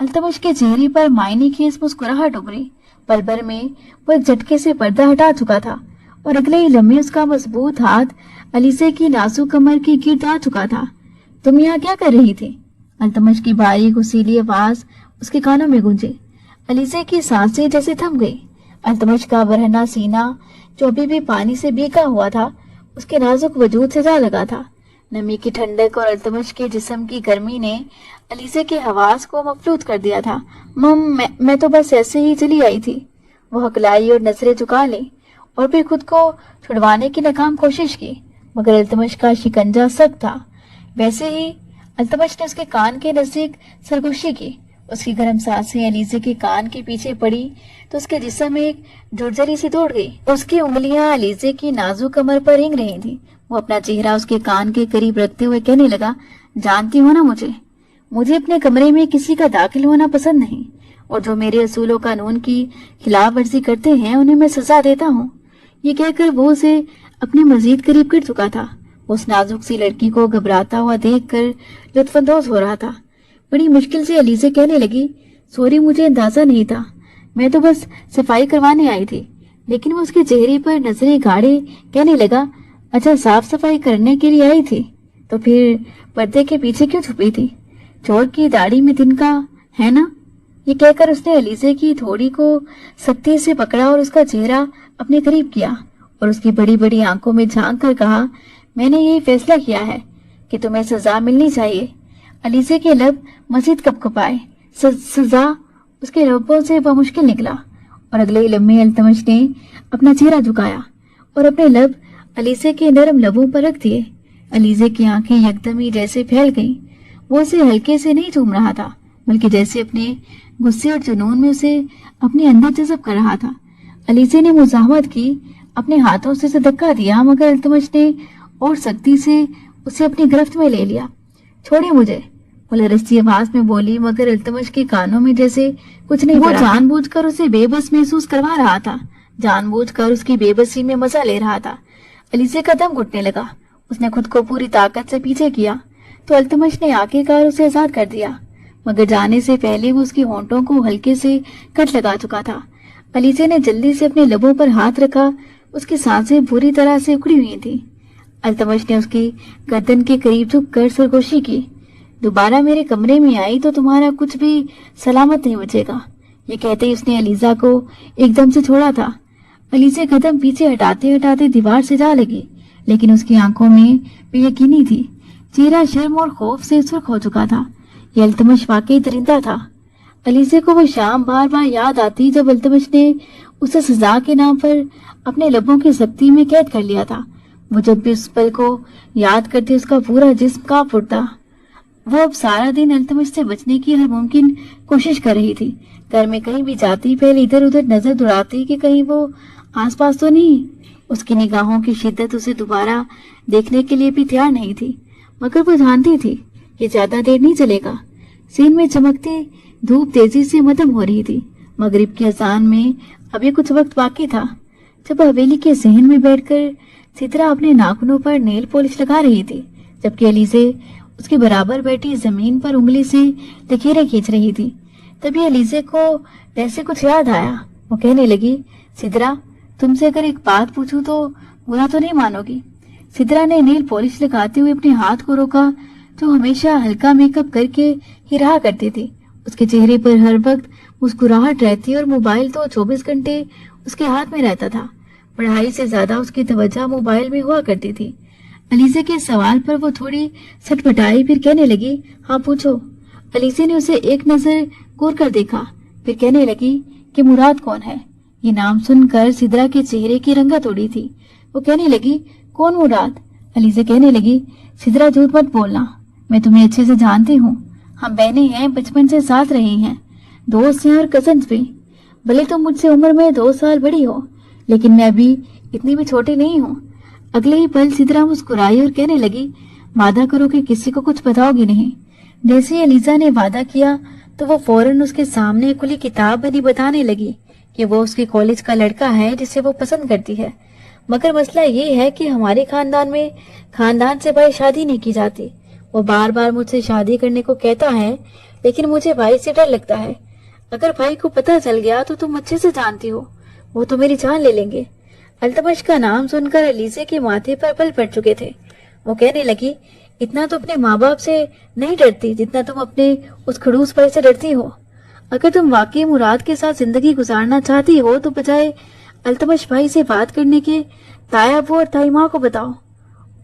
अल्तमश के चेहरे पर मायने खेज मुस्कुराहट उभरी। पल भर में वो एक झटके से पर्दा हटा चुका था और अगले ही लम्हे उसका मजबूत हाथ एलिज़े की नाजुक कमर की गिर्द आ चुका था। तुम यहाँ क्या कर रही थी? अल्तमश की बारीक उसीली आवाज उसके कानों में गूंजी। एलिज़े की सांसें जैसे थम गई। अल्तमश का बरहना सीना जो अभी भी पानी से भीगा हुआ था, उसके नाजुक वजूद से जा लगा था। नमी की ठंडक और अल्तमश के जिस्म की गर्मी ने एलिज़े के हवास को मफलूत कर दिया था। मैं तो बस ऐसे ही चली आई थी। वो हकलाई और नजरें झुका ली और फिर खुद को छुड़वाने की नाकाम कोशिश की, मगर अल्तमश का शिकंजा सख्त था। वैसे ही अल्तमश ने उसके कान के नजदीक सरगोशी की। उसकी गर्म सांसें एलिज़े के कान के पीछे पड़ी तो उसके जिस्म में एक झुरझरी सी दौड़ गई। उसकी उंगलियां एलिज़े की नाजुक कमर पर रेंग रही थी। वो अपना चेहरा उसके कान के करीब रखते हुए कहने लगा, जानती हो ना मुझे अपने कमरे में किसी का दाखिल होना पसंद नहीं, और जो मेरे असूलों कानून की खिलाफ वर्जी करते हैं उन्हें मैं सजा देता हूँ। ये कहकर वो उसे अपने मजीद करीब कर चुका था। उस नाजुक सी लड़की को घबराता हुआ देखकर लुत्फानंदोज हो रहा था। बड़ी मुश्किल से एलिज़े कहने लगी, सॉरी, मुझे अंदाजा नहीं था, मैं तो बस सफाई करवाने आई थी। लेकिन वो उसके चेहरे पर नजरें गाड़े कहने लगा, अच्छा, साफ सफाई करने के लिए आई थी तो फिर पर्दे के पीछे क्यों छुपी थी? चोर की दाढ़ी में तिनका है ना? ये कहकर उसने एलिज़े की थोड़ी को सख्ती से पकड़ा और उसका चेहरा अपने करीब किया और उसकी बड़ी बड़ी आंखों में झांक कर कहा, मैंने यही फैसला किया है कि तुम्हें सजा मिलनी चाहिए। एलिज़े के लब मजीद कपकपाए। सजा उसके लबों से बमुश्किल निकला और अगले ही लम्हे अल्तमश ने अपना चेहरा झुकाया और अपने लब एलिज़े के नरम लबों पर रख दिए। एलिज़े की आंखें यकदम ही जैसे फैल गईं। वो उसे हल्के से नहीं चूम रहा था, बल्कि जैसे अपने गुस्से और जुनून में उसे अपने अंदर जज़ब कर रहा था। एलिज़े ने मुज़ाहमत की, अपने हाथों से उसे धक्का दिया, मगर अल्तमश ने और सख्ती से उसे अपनी गिरफ्त में ले लिया। छोड़िए मुझे, वो लरजती आवाज में बोली, मगर अल्तमश के कानों में जैसे कुछ नहीं। वो जानबूझकर उसे बेबस महसूस करवा रहा था, जानबूझकर उसकी बेबसी में मजा ले रहा था। एलिज़े का दम घुटने लगा। उसने खुद को पूरी ताकत से पीछे किया तो अल्तमश ने आखिरकार उसे आजाद कर दिया, मगर जाने से पहले वो उसकी होंठों को हल्के से कट लगा चुका था। एलिज़े ने जल्दी से अपने लबों पर हाथ रखा। उसकी सांसें बुरी तरह से उखड़ी हुई थी। अल्तमश ने उसकी गर्दन के करीब झुककर सरगोशी की, दोबारा मेरे कमरे में आई तो तुम्हारा कुछ भी सलामत नहीं बचेगा। ये कहते ही उसने एलिज़ा को एकदम से छोड़ा था। एलिज़े कदम पीछे हटाते हटाते दीवार से जा लगी, लेकिन उसकी आंखों में बेयकीनी थी। चेहरा शर्म और खौफ से सुर्ख हो चुका था। ये अल्तमश वाकई दरिंदा था। एलिज़े को वो शाम बार बार याद आती जब अल्तमश ने उसे सजा के नाम पर अपने लबों की सख्ती में कैद कर लिया था। वो जब भी उस पल को याद करती उसका पूरा जिस्म कांप उठता। वो अब सारा दिन अल्तमश से बचने की हर मुमकिन कोशिश कर रही थी। घर में कहीं भी जाती पहले इधर उधर नजर दौड़ाती कि कहीं वो आसपास तो नहीं। उसकी निगाहों की शिद्दत उसे दोबारा देखने के लिए भी तैयार नहीं थी, मगर वो जानती थी ये ज्यादा देर नहीं चलेगा। सीन में चमकती धूप तेजी से मध्यम हो रही थी। मगरिब की अजान में अभी कुछ वक्त बाकी था। जब हवेली के सहन में बैठकर सितरा अपने नाखूनों पर नेल पॉलिश लगा रही थी, जबकि एलिज़े उसके बराबर बैठी जमीन पर उंगली से लकीरें खींच रही थी। तभी अलीजे को जैसे कुछ याद आया। वो कहने लगी, सिद्रा, तुमसे अगर एक बात पूछूं तो बुरा तो नहीं मानोगी? सिद्रा ने नील पॉलिश लगाते हुए अपने हाथ को रोका, जो हमेशा हल्का मेकअप करके ही रहा करती थी। उसके चेहरे पर हर वक्त मुस्कुराहट रहती और मोबाइल तो 24 घंटे उसके हाथ में रहता था। पढ़ाई से ज्यादा उसकी तवज्जो मोबाइल में हुआ करती थी। अलीजे के सवाल पर वो थोड़ी सटपटाई, फिर कहने लगी, हाँ पूछो। अलीजे ने उसे एक नजर घूर कर देखा, फिर कहने लगी कि मुराद कौन है? ये नाम सुनकर सिद्रा के चेहरे की रंगत उड़ी थी। वो कहने लगी, कौन मुराद? अलीजे कहने लगी, सिद्रा झूठ मत बोलना, मैं तुम्हें अच्छे से जानती हूँ। हम बहनें हैं, बचपन से साथ रही हैं, दोस्त हैं और कजन्स भी। भले तुम मुझसे उम्र में 2 साल बड़ी हो, लेकिन मैं अभी इतनी भी छोटी नहीं हूँ। अगले ही पल सिद्रा मुस्कुराई और कहने लगी, वादा करो कि किसी को कुछ बताओगी नहीं। जैसे ही अलीजा ने वादा किया तो वो फौरन उसके सामने खुली किताब बनी बताने लगी कि वो उसके कॉलेज का लड़का है जिसे वो पसंद करती है। मगर मसला ये है कि हमारे खानदान में खानदान से भाई शादी नहीं की जाती। वो बार बार मुझसे शादी करने को कहता है, लेकिन मुझे भाई से डर लगता है। अगर भाई को पता चल गया तो तुम अच्छे से जानती हो, वो तो मेरी जान ले लेंगे। अल्तमश का नाम सुनकर अलीजे के माथे पर बल पड़ चुके थे। वो कहने लगी, इतना तो अपने माँ बाप से नहीं डरती जितना तुम अपने उस खड़ूस भाई से डरती हो। अगर तुम वाकई मुराद के साथ जिंदगी गुजारना चाहती हो तो बजाय अल्तमश भाई से बात करने के ताया वो और ताई माँ को बताओ,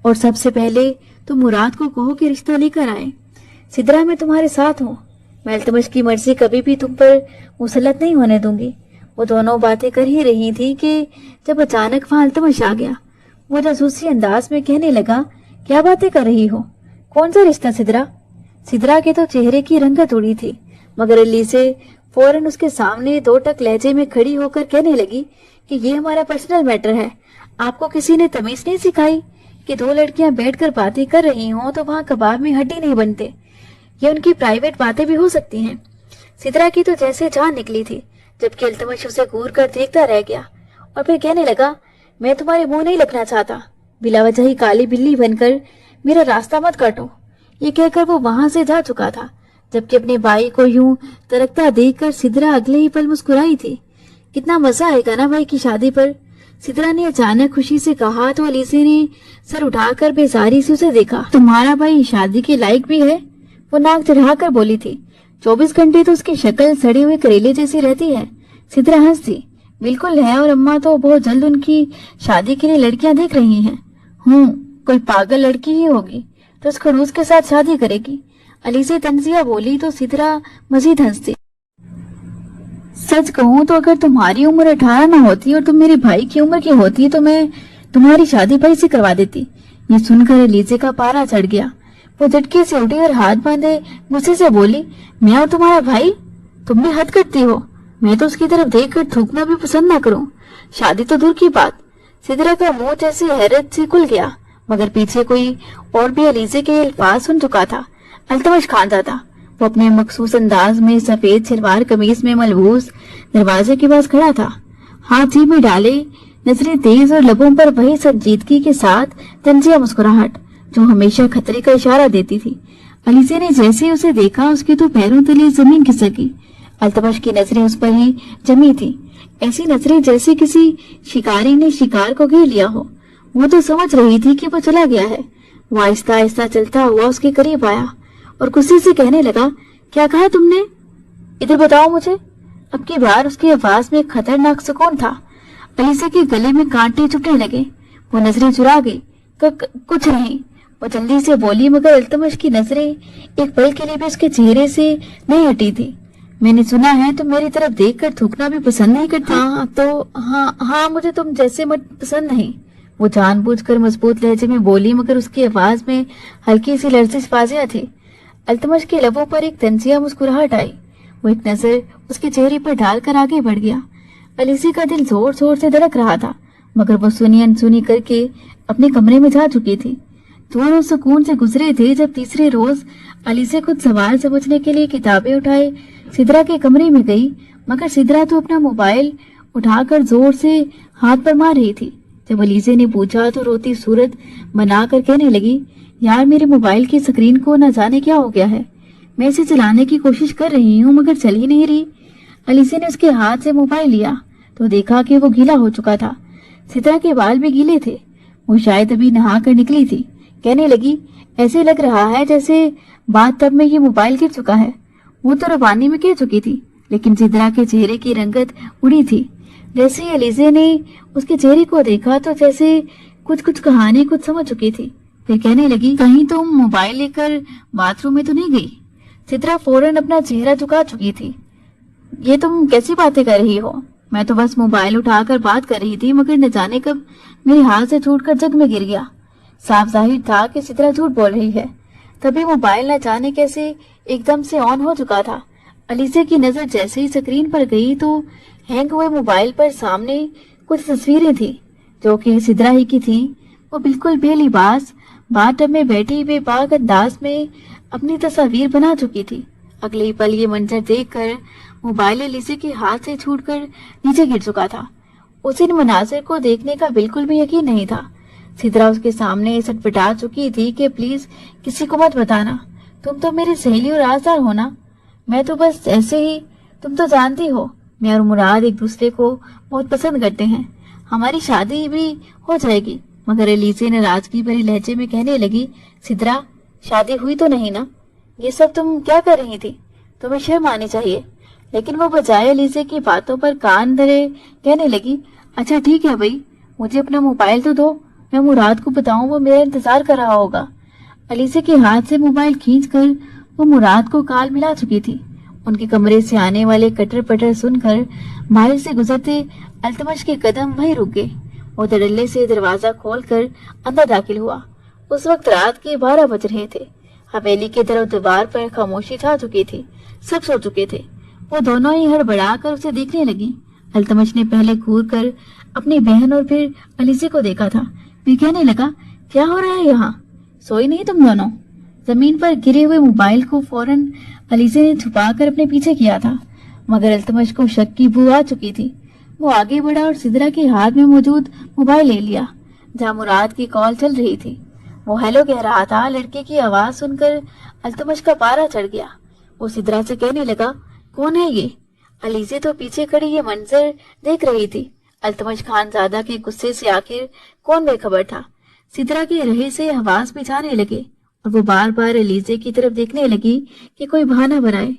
और सबसे पहले तुम मुराद को कहो कि रिश्ता लेकर आए। सिद्रा, मैं तुम्हारे साथ हूँ। मैं अल्तमश की मर्जी कभी भी तुम पर मुसलत नहीं होने दूंगी। वो दोनों बातें कर ही रही थी कि जब अचानक वहां अल्तमश आ गया। वो जासूसी अंदाज में कहने लगा, क्या बातें कर रही हो? कौन सा रिश्ता सिद्रा? सिद्रा के तो चेहरे की रंगत उड़ी थी, मगर अलीजे फौरन उसके सामने 2 टक लहजे में खड़ी होकर कहने लगी कि ये हमारा पर्सनल मैटर है। आपको किसी ने तमीज नहीं सिखाई कि 2 लड़कियां बैठकर बातें कर रही हों तो वहां कबाब में हड्डी नहीं बनते। ये उनकी प्राइवेट बातें भी हो सकती हैं। सिद्रा की तो जैसे जान निकली थी, जबकि अल्तमश उसे घूर कर देखता रह गया और फिर कहने लगा, मैं तुम्हारे मुंह नहीं लगना चाहता। बिला वजह ही काली बिल्ली बनकर मेरा रास्ता मत काटो। ये कहकर वो वहां से जा चुका था, जबकि अपने भाई को यूं तरकता देखकर सिद्रा अगले ही पल मुस्कुराई थी। कितना मजा आएगा ना भाई की शादी पर, सिद्रा ने अचानक खुशी से कहा तो अलीजे ने सर उठाकर बेजारी से उसे देखा। तुम्हारा भाई शादी के लायक भी है? वो नाक चढ़ाकर बोली थी। 24 घंटे तो उसकी शक्ल सड़े हुए करेले जैसी रहती है। सिद्रा हंसी, बिल्कुल है, और अम्मा तो बहुत जल्द उनकी शादी के लिए लड़कियां देख रही हैं। कोई पागल लड़की ही होगी तो उस खड़ूस के साथ शादी करेगी। अलीजे तंजिया बोली तो सिद्रा मजीद हंसती। सच कहूँ तो अगर तुम्हारी उम्र 18 न होती और तुम मेरे भाई की उम्र की होती तो मैं तुम्हारी शादी भाई से करवा देती। ये सुनकर अलीजे का पारा चढ़ गया। वो झटके से उठी और हाथ बांधे गुस्से से बोली, मैं और तुम्हारा भाई? तुम भी हद करती हो। मैं तो उसकी तरफ देखकर थूकना भी पसंद ना करूं, शादी तो दूर की बात। सिद्रा का मुंह जैसे हैरत से खुल गया, मगर पीछे कोई और भी अलीजे के अल्फाज सुन चुका था। अल्तमश खानदा था। वो अपने मखसूस अंदाज में सफेद सलवार कमीज में मलबूस दरवाजे के पास खड़ा था, हाथ जेब में डाले, नजरें तेज और लबों पर वही संजीदगी के साथ तंजिया मुस्कुराहट जो हमेशा खतरे का इशारा देती थी। अलीजे ने जैसे ही उसे देखा, उसके तो पैरों तले जमीन खिसकी। अल्तमश की नजरें उस पर ही जमी थी, ऐसी नजरें जैसे किसी शिकारी ने शिकार को घेर लिया हो। वो तो समझ रही थी कि वो चला गया है। वो आहिस्ता आहिस्ता चलता हुआ उसके करीब आया और गुस्से से कहने लगा, क्या कहा तुमने? इधर बताओ मुझे। अब की बार उसकी आवाज में खतरनाक सुकून था। अलीजे के गले में कांटे चुभने लगे। वो नजरें चुरा गई। कुछ नहीं, वो जल्दी से बोली, मगर अल्तमश की नजरें एक पल के लिए भी उसके चेहरे से नहीं हटी थी। मैंने सुना है तुम मेरी तरफ देखकर थूकना भी पसंद नहीं करती। हाँ, मुझे तुम जैसे मत पसंद नहीं। वो जानबूझकर मजबूत लहजे में बोली, मगर उसकी आवाज में हल्की सी लर्जिश वाजिया थी। अल्तमश के लबों पर एक तंजिया मुस्कुराहट आई। वो एक नजर उसके चेहरे पर डालकर आगे बढ़ गया। अलीजे का दिल जोर जोर से धड़क रहा था, मगर वो सुनी अनसुनी करके अपने कमरे में जा चुकी थी। दोनों सुकून से गुजरे थे जब तीसरे रोज अलीजे खुद सवाल समझने के लिए किताबें उठाए सिद्रा के कमरे में गई, मगर सिद्रा तो अपना मोबाइल उठाकर जोर से हाथ पर मार रही थी। जब अलीजे ने पूछा तो रोती सूरत बनाकर कहने लगी, यार मेरे मोबाइल की स्क्रीन को न जाने क्या हो गया है। मैं इसे चलाने की कोशिश कर रही हूँ मगर चल ही नहीं रही। अलीसे ने उसके हाथ से मोबाइल लिया तो देखा कि वो गीला हो चुका था। सिद्रा के बाल भी गीले थे। वो शायद अभी नहा कर निकली थी। कहने लगी, ऐसे लग रहा है जैसे बाथटब में ये मोबाइल गिर चुका है। वो तो रवानी में कह चुकी थी, लेकिन सिद्रा के चेहरे की रंगत उड़ी थी। जैसे ही अलीसे ने उसके चेहरे को देखा तो जैसे कुछ कहानी कुछ समझ चुकी थी। फिर कहने लगी, कहीं तुम मोबाइल लेकर बाथरूम में तो नहीं गई? सिद्रा फौरन अपना चेहरा झुका चुकी थी। ये तुम कैसी बातें कर रही हो? मैं तो बस मोबाइल उठाकर बात कर रही थी, मगर न जाने कब मेरे हाथ से छूटकर जग में गिर गया। साफ जाहिर था कि सिद्रा झूठ बोल रही है। तभी मोबाइल न जाने कैसे एकदम से ऑन हो चुका था। अलीसे की नजर जैसे ही स्क्रीन पर गई तो हैंग हुए मोबाइल पर सामने कुछ तस्वीरें थी जो कि सिद्रा ही की थी। वो बिल्कुल बेलिबास बाथटब में बैठी बेबाक अंदाज में अपनी तस्वीर बना चुकी थी। अगले ही पल ये मंजर देखकर मोबाइल अलीसे के हाथ से छूटकर नीचे गिर चुका था। उसे इन मनाजिर को देखने का बिल्कुल भी यकीन नहीं था। सिद्रा उसके सामने सटपटा चुकी थी कि प्लीज किसी को मत बताना, तुम तो मेरी सहेली और राजदार हो ना। मैं तो बस ऐसे ही, तुम तो जानती हो मैं और मुराद एक दूसरे को बहुत पसंद करते हैं, हमारी शादी भी हो जाएगी। मगर अलीसे नाराजगी भरी लहजे में कहने लगी, सिद्रा शादी हुई तो नहीं ना? ये सब तुम क्या कर रही थी? तुम्हें शर्म आनी चाहिए। लेकिन वो बजाय अलीसे की बातों पर कान धरे कहने लगी, अच्छा ठीक है भाई, मुझे अपना मोबाइल तो दो, मैं मुराद को बताऊं, वो मेरा इंतजार कर रहा होगा। अलीसे के हाथ से मोबाइल खींचकर वो मुराद को काल मिला चुकी थी। उनके कमरे से आने वाले कटर पटर सुनकर बाहर से गुजरते अल्तमश के कदम वहीं रुक गए। वो धड़ल्ले से दरवाजा खोलकर अंदर दाखिल हुआ। उस वक्त रात के 12 बज रहे थे। हवेली के तरफ दीवार पर खामोशी छा चुकी थी। सब सो चुके थे। वो दोनों ही हड़बड़ा कर उसे देखने लगी। अल्तमश ने पहले घूर कर अपनी बहन और फिर अलीसे को देखा था। फिर कहने लगा, क्या हो रहा है यहाँ? सोई नहीं तुम दोनों? जमीन पर गिरे हुए मोबाइल को फौरन अलीसे ने छुपाकर अपने पीछे किया था, मगर अल्तमश को शक की बू आ चुकी थी। वो आगे बढ़ा और सिद्रा के हाथ में मौजूद मोबाइल ले लिया जहाँ मुराद की कॉल चल रही थी। वो हेलो कह रहा था। लड़के की आवाज सुनकर अल्तमश का पारा चढ़ गया। वो सिद्रा से कहने लगा, कौन है ये? अलीसे तो पीछे खड़ी ये मंजर देख रही थी। अल्तमश खानजादा के गुस्से से आखिर कौन बेखबर था। सिद्रा के रहे से आवाज भी जाने लगे और वो बार बार अलीसे की तरफ देखने लगी कि कोई बहाना बनाए,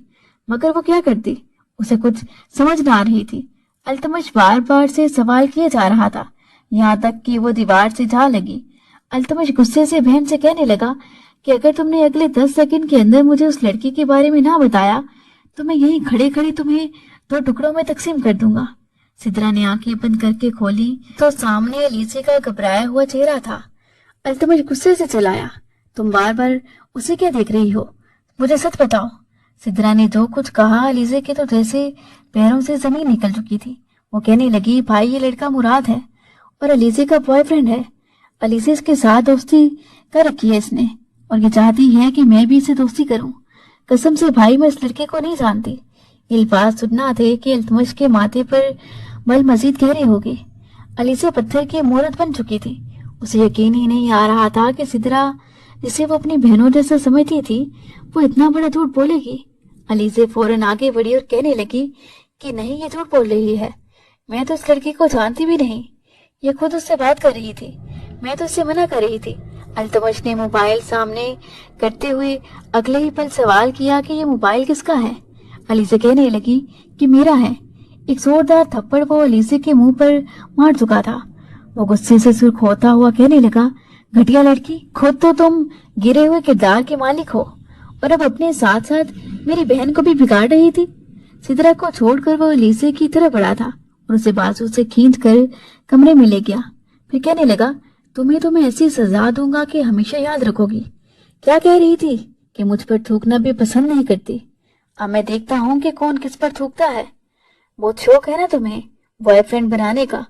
मगर वो क्या करती? उसे कुछ समझ न आ रही थी। अल्तमश बार बार से सवाल किए जा रहा था, यहाँ तक कि वो दीवार से जा लगी। अल्तमश गुस्से से बहन से कहने लगा कि अगर तुमने अगले 10 सेकंड के अंदर मुझे उस लड़की के बारे में ना बताया तो मैं यहीं खड़े खड़े तुम्हें 2 टुकड़ों में तकसीम कर दूंगा। सिद्रा ने आंखें बंद करके खोली तो सामने अलीसे का घबराया हुआ चेहरा था। अल्तमश गुस्से से चलाया, तुम बार बार उसे क्या देख रही हो? मुझे सच बताओ। सिद्रा ने जो कुछ कहा अलीसे के तो जैसे पैरों से जमीन निकल चुकी थी। वो कहने लगी, भाई ये लड़का मुराद है और अलीसे का बॉयफ्रेंड है। अलीसे इसके साथ दोस्ती कर रखी है इसने और ये चाहती है कि मैं भी इसे दोस्ती करूं। कसम से भाई मैं इस लड़के को नहीं जानती। ये अल्फाज सुनना थे कि अल्तमश के माथे पर बल मजीद गहरे हो गए। अलीसे पत्थर की मूरत बन चुकी थी। उसे यकीन ही नहीं आ रहा था कि सिद्रा, जिसे वो अपनी बहनों जैसा समझती थी, वो इतना बड़ा झूठ बोलेगी। अलीसे फौरन आगे बढ़ी और कहने लगी कि नहीं, ये झूठ बोल रही है। मैं तो इस लड़की को जानती भी नहीं। ये खुद उससे बात कर रही थी, मैं तो उससे मना कर रही थी। अल्तमश ने मोबाइल सामने करते हुए अगले ही पल सवाल किया कि ये मोबाइल किसका है? अलीसे कहने लगी कि मेरा है। एक जोरदार थप्पड़ वो अलीसे के मुंह पर मार चुका था। वो गुस्से से सुर्ख होता हुआ कहने लगा, घटिया लड़की, खुद तो तुम गिरे हुए किरदार के मालिक हो और अब अपने साथ साथ मेरी बहन को भी बिगाड़ रही थी। सिद्रा को छोड़कर वो अलीसे की तरफ बढ़ा था और उसे बाजू से खींचकर कमरे में ले गया। फिर कहने लगा, तुम्हें तो मैं ऐसी सजा दूंगा कि हमेशा याद रखोगी। क्या कह रही थी कि मुझ पर थूकना भी पसंद नहीं करती? अब मैं देखता हूँ कि कौन किस पर थूकता है। बहुत शौक है ना तुम्हें बॉयफ्रेंड बनाने का।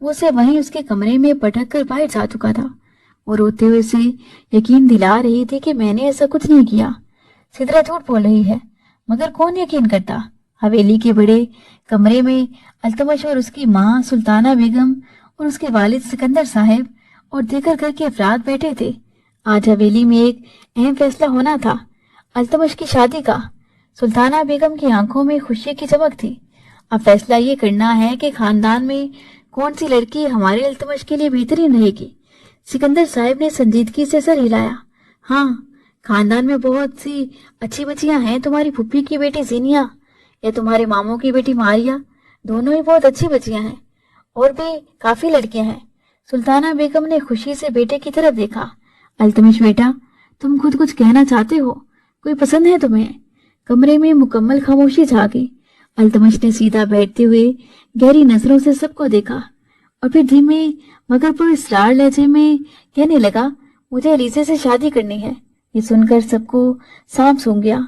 वो उसे वहीं उसके कमरे में पटक कर बाहर जा चुका था। वो रोते हुए से यकीन दिला रही थी कि मैंने ऐसा कुछ नहीं किया। सिद्रा झूठ बोल रही है, मगर कौन यकीन करता? हवेली के बड़े कमरे में अल्तमश और उसकी माँ सुल्ताना बेगम और उसके वालिद सिकंदर साहब और दीगर घर के अफराद बैठे थे। आज हवेली में एक अहम फैसला होना था। अल्तमश की शादी का। सुल्ताना बेगम की आंखों में खुशी की चमक थी। अब फैसला ये करना है कि खानदान में कौन सी लड़की हमारे अल्तमश के लिए बेहतरीन रहेगी। सिकंदर साहब ने संजीदगी से सर हिलाया। हाँ, खानदान में बहुत सी अच्छी बच्चियां हैं। तुम्हारी फुप्पी की बेटी जीनिया या तुम्हारे मामू की बेटी मारिया, दोनों ही बहुत अच्छी बच्चियां हैं। और भी काफी लड़कियां हैं। सुल्ताना बेगम ने खुशी से बेटे की तरफ देखा। अल्तमश बेटा, तुम खुद कुछ कहना चाहते हो? कोई पसंद है तुम्हें? कमरे में मुकम्मल खामोशी छा गई। अल्तमश ने सीधा बैठते हुए गहरी नजरों से सबको देखा और फिर धीमे मगर पुरस्कार लहजे में कहने लगा, मुझे अलीसे से शादी करनी है। ये सुनकर सबको सांप सूंघ गया।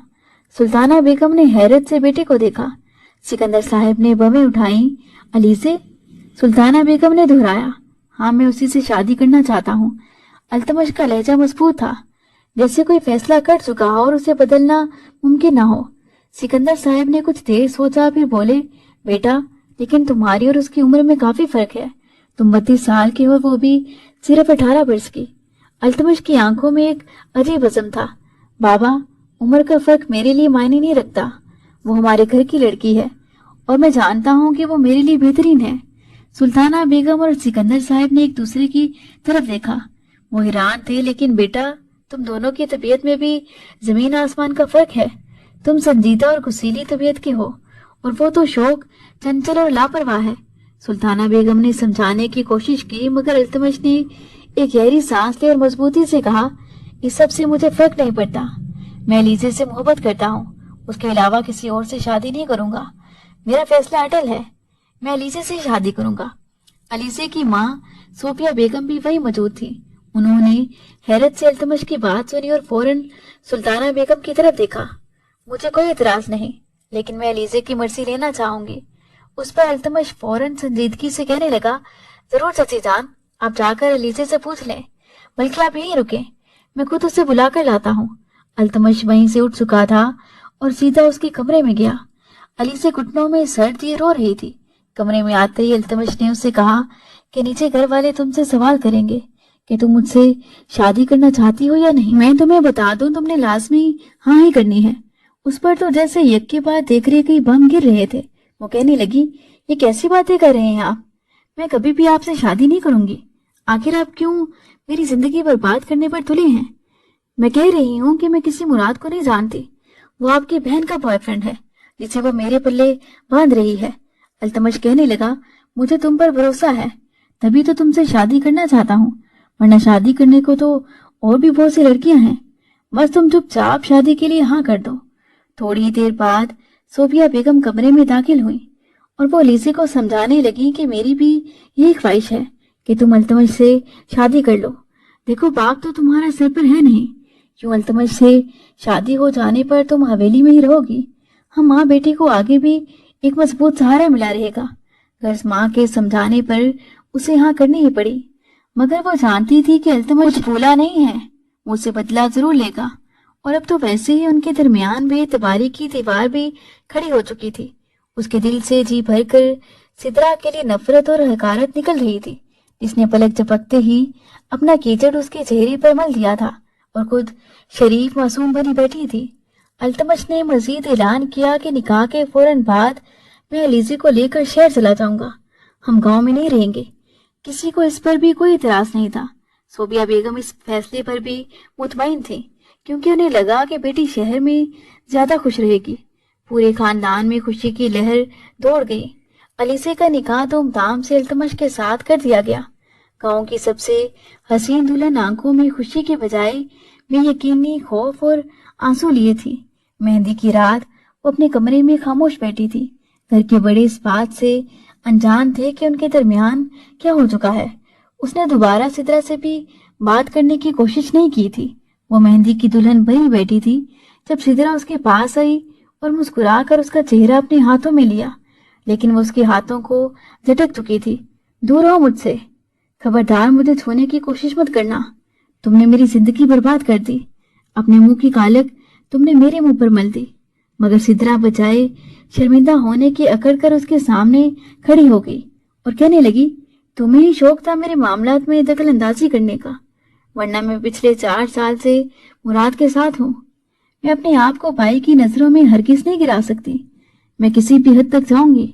सुल्ताना बेगम ने हैरत से बेटे को देखा। सिकंदर साहब ने बमें उठाई। अलीसे? सुल्ताना बेगम ने दोहराया। हाँ, मैं उसी से शादी करना चाहता हूँ। अल्तमश का लहजा मजबूत था, जैसे कोई फैसला कर चुका हो और उसे बदलना मुमकिन ना हो। सिकंदर साहब ने कुछ देर सोचा, फिर बोले, बेटा, लेकिन तुम्हारी और उसकी उम्र में काफी फर्क है। तुम 32 साल की हो, वो भी सिर्फ 18 वर्ष की। अल्तमश की आंखों में एक अजीब अज़म था। बाबा, उम्र का फर्क मेरे लिए मायने नहीं रखता। वो हमारे घर की लड़की है और मैं जानता हूँ कि वो मेरे लिए बेहतरीन है। सुल्ताना बेगम और सिकंदर साहब ने एक दूसरे की तरफ देखा। वो हैरान थे। लेकिन बेटा, तुम दोनों की तबीयत में भी जमीन आसमान का फर्क है। तुम संजीदा और गुस्सीली तबीयत के हो और वो तो शौक, चंचल और लापरवाह है। सुल्ताना बेगम ने समझाने की कोशिश की, मगर अल्तमश ने एक गहरी सांस ली और मजबूती से कहा, इस सब से मुझे फर्क नहीं पड़ता। मैं अलीसे से मोहब्बत करता हूँ। उसके अलावा किसी और से शादी नहीं करूंगा। मेरा फैसला अटल है। मैं अलीसे से शादी करूंगा। अलीसे की माँ सोफिया बेगम भी वही मौजूद थी। उन्होंने हैरत से अल्तमश की बात सुनी और फौरन सुल्ताना बेगम की तरफ देखा। मुझे कोई इतराज नहीं, लेकिन मैं अलीसे की मर्जी लेना चाहूंगी। उस पर अल्तमश फौरन संजीदगी से कहने लगा, जरूर चाची जान, आप जाकर अलीसे से पूछ लें। बल्कि आप यहीं रुके, मैं खुद उसे बुलाकर लाता हूँ। अल्तमश वहीं से उठ चुका था और सीधा उसके कमरे में गया। अलीसे घुटनों में सर दिए रो रही थी। कमरे में आते ही अल्तमश ने उससे कहा कि नीचे घर वाले तुमसे सवाल करेंगे कि तुम मुझसे शादी करना चाहती हो या नहीं। मैं तुम्हें बता दूं, तुमने लाजमी हाँ ही करनी है। उस पर तो जैसे यज्ञ के बाद देख रहे कई बम गिर रहे थे। वो कहने लगी, ये कैसी बातें कर रहे हैं आप? मैं कभी भी आपसे शादी नहीं करूंगी। आखिर आप क्यों मेरी जिंदगी बर्बाद करने पर तुले हैं? मैं कह रही हूँ कि मैं किसी मुराद को नहीं जानती। वो आपकी बहन का बॉयफ्रेंड है, जिसे वो मेरे पल्ले बांध रही है। अल्तमश कहने लगा, मुझे तुम पर भरोसा है, तभी तो तुमसे शादी करना चाहता हूँ, वरना शादी करने को तो और भी बहुत सी लड़कियां हैं। बस तुम चुपचाप शादी के लिए हाँ कर दो। थोड़ी देर बाद सोफिया बेगम कमरे में दाखिल हुई और वो अलीसे को समझाने लगी कि मेरी भी यही ख्वाहिश है कि तुम अल्तमश से शादी कर लो। देखो, बाप तो तुम्हारा सर पर है नहीं। यूं अल्तमश से शादी हो जाने पर तुम हवेली में ही रहोगी। हम माँ बेटी को आगे भी एक मजबूत सहारा मिला रहेगा। गर्ज माँ के समझाने पर उसे हाँ करनी ही पड़ी, मगर वो जानती थी कि अल्तमश कुछ भूला नहीं है, मुझसे बदला जरूर लेगा। और अब तो वैसे ही उनके दरमियान बेएतबारी की दीवार भी खड़ी हो चुकी थी। उसके दिल से जी भरकर सिद्रा के लिए नफरत और हकारत निकल रही थी, जिसने पलक झपकते ही अपना कीचड़ उसके चेहरे पर मल दिया था और खुद शरीफ मासूम बनी बैठी थी। अल्तमश ने मजीद ऐलान किया कि निकाह के फौरन बाद मैं अलीसे को लेकर शहर चला जाऊंगा। हम गांव में नहीं रहेंगे। किसी को इस पर भी कोई इतराज नहीं था। सोबिया बेगम इस फैसले पर भी मुतमईन थी, क्योंकि उन्हें लगा कि बेटी शहर में ज्यादा खुश रहेगी। पूरे खानदान में खुशी की लहर दौड़ गई। अलीसे का निकाह धूमधाम से अल्तमश के साथ कर दिया गया। गांव की सबसे हसीन दुल्हन आंखों में खुशी के बजाय बेयकीनी, खौफ और आंसू लिए थी। मेहंदी की रात वो अपने कमरे में खामोश बैठी थी। घर के बड़े इस बात से अनजान थे कि उनके दरमियान क्या हो चुका है। उसने दोबारा सिद्रा से भी बात करने की कोशिश नहीं की थी। वो मेहंदी की दुल्हन बनी बैठी थी जब सिद्रा उसके पास आई और मुस्कुराकर उसका चेहरा अपने हाथों में लिया, लेकिन वो उसके हाथों को झटक चुकी थी। दूर रहो मुझसे, खबरदार मुझे छूने की कोशिश मत करना। तुमने मेरी जिंदगी बर्बाद कर दी। अपने मुंह की कालक तुमने मेरे मुंह पर मल दी। मगर सिद्रा बचाए शर्मिंदा होने की अकड़ कर उसके सामने खड़ी हो गई और कहने लगी, तुम्हें ही शौक था मेरे मामलात में दखल अंदाजी करने का, वरना मैं पिछले 4 साल से मुराद के साथ हूँ। मैं अपने आप को भाई की नजरों में हरगिज नहीं गिरा सकती। मैं किसी भी हद तक जाऊंगी।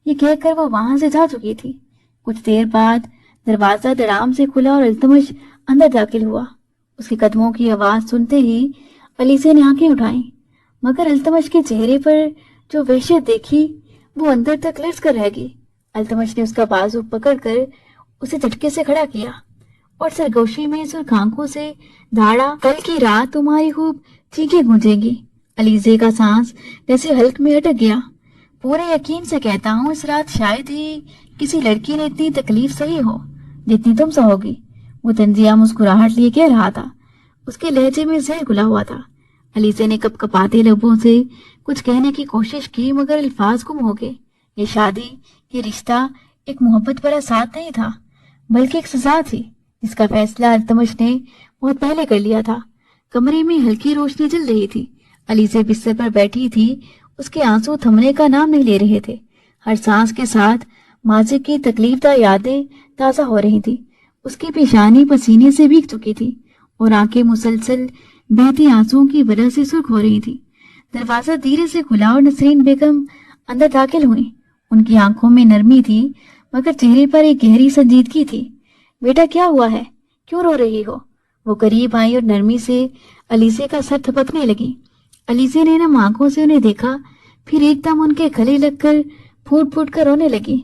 ये कहकर वो वहां से जा चुकी थी। कुछ देर बाद दरवाजा धड़ाम से खुला और इल्तमश अंदर दाखिल हुआ। उसके कदमों की आवाज सुनते ही अलीसे ने आंखें उठाई, मगर इल्तमश के चेहरे पर जो वहशत देखी वो अंदर तक लर्ज कर रह गई। इल्तमश ने उसका बाजू पकड़कर उसे झटके से खड़ा किया और सरगोशी में सुर्ख आंखों से धाड़ा, कल की रात तुम्हारी खूब चीखें गूंजेंगी। अलीजे का सांस जैसे हल्क में अटक गया। पूरे यकीन से कहता हूँ, इस रात शायद ही किसी लड़की ने इतनी तकलीफ सही हो जितनी तुम सहोगी। वो तंजिया मुस्कुराहट लिए कह रहा था। उसके लहजे में जहर घुला हुआ था। अलीजे ने कपकपाते लबों से कुछ कहने की कोशिश की, मगर अल्फाज गुम हो गए। ये शादी, ये रिश्ता एक मोहब्बत भरा साथ नहीं था, बल्कि एक सजा थी जिसका फैसला इल्तमश ने बहुत पहले कर लिया था। कमरे में हल्की रोशनी जल रही थी। अलीजे बिस्तर पर बैठी थी। उसके आंसू थमने का नाम नहीं ले रहे थे। हर सांस के साथ माजी की तकलीफदा यादें ताजा हो रही थी। उसकी पेशानी पसीने से भीग चुकी थी और आंखें मुसलसल बहती आंसुओं की वजह से सुर्ख हो रही थी। दरवाजा धीरे से खुला और नसरीन बेगम अंदर दाखिल हुई। उनकी आंखों में नरमी थी, मगर चेहरे पर एक गहरी संजीदगी थी। बेटा, क्या हुआ है? क्यों रो रही हो? वो करीब आई और नरमी से अलीसे का सर थपकने लगी। अलीसे ने नम आंखों से उन्हें देखा, फिर एकदम उनके गले लगकर फूट फूट कर रोने लगी।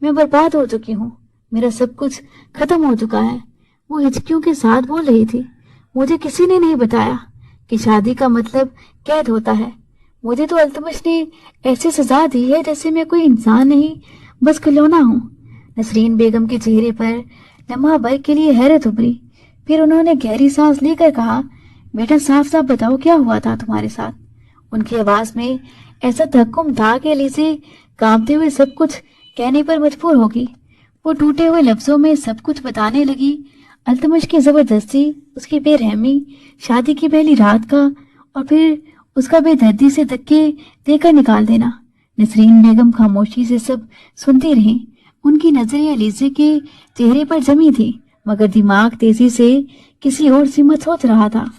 मैं बर्बाद हो चुकी हूँ, मेरा सब कुछ खत्म हो चुका है, वो हिचकियों के साथ बोल रही थी। मुझे किसी ने नहीं बताया कि शादी का मतलब कैद होता है। मुझे तो इल्तमश ने ऐसी सजा दी है जैसे मैं कोई इंसान नहीं, बस खिलौना हूँ। नसरीन बेगम के चेहरे पर लम्हा भर के लिए हैरत उभरी। फिर उन्होंने गहरी सांस लेकर कहा, बेटा साफ साफ बताओ, क्या हुआ था तुम्हारे साथ? उनकी आवाज में ऐसा तहक्कुम था कि अलीसे कांपते हुए सब कुछ कहने पर मजबूर हो गई। वो टूटे हुए लफ्जों में सब कुछ बताने लगी। इल्तमश की जबरदस्ती, उसकी बेरहमी, शादी की पहली रात का, और फिर उसका बेदर्दी से धक्के देकर निकाल देना। नसरीन बेगम खामोशी से सब सुनती रही। उनकी नजरें अलीसे के चेहरे पर जमी थी, मगर दिमाग तेजी से किसी और सिमत सोच रहा था।